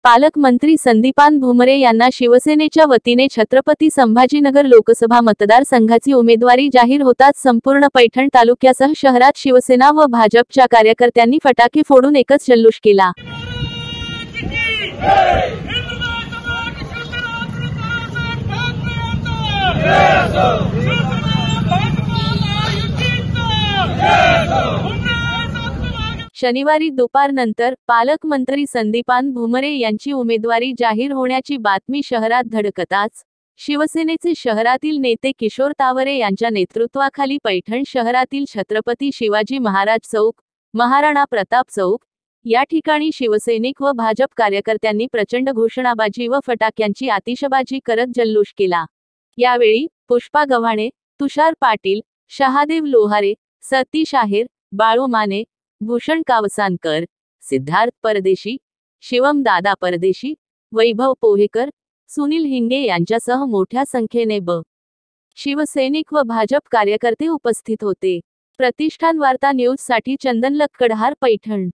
पालकमंत्री संदीपान भुमरे यांना शिवसेनेच्या वतीने छत्रपती संभाजीनगर लोकसभा मतदारसंघाची उमेदवारी जाहीर होताच संपूर्ण पैठण तालुक्यासह शहरात शिवसेना व भाजपच्या कार्यकर्त्यांनी फटाके फोडून एकच जल्लोष केला। शनिवारी दुपारनंतर पालकमंत्री संदीपान भुमरे यांची उमेदवारी जाहीर होण्याची बातमी शहरात धडकताच शिवसेनेचे शहरातील नेते किशोर तावरे यांच्या नेतृत्वाखाली पैठण शहरातील छत्रपती शिवाजी महाराज चौक, महाराणा प्रताप चौक या ठिकाणी शिवसैनिक व भाजप कार्यकर्त्यांनी प्रचंड घोषणाबाजी व फटाक्यांची आतिषबाजी करत जल्लोष केला। यावेळी पुष्पा गव्हाणे, तुषार पाटील, शहादेव लोहारे, सतीश आहेर, बाळू माने, भूषण कावसानकर, सिद्धार्थ परदेशी, शिवम दादा परदेशी, वैभव पोहेकर, सुनील हिंगे यांच्यासह मोठ्या संख्येने शिवसैनिक व भाजप कार्यकर्ते उपस्थित होते। प्रतिष्ठान वार्ता न्यूज साठी चंदन लक्कडहार, पैठण।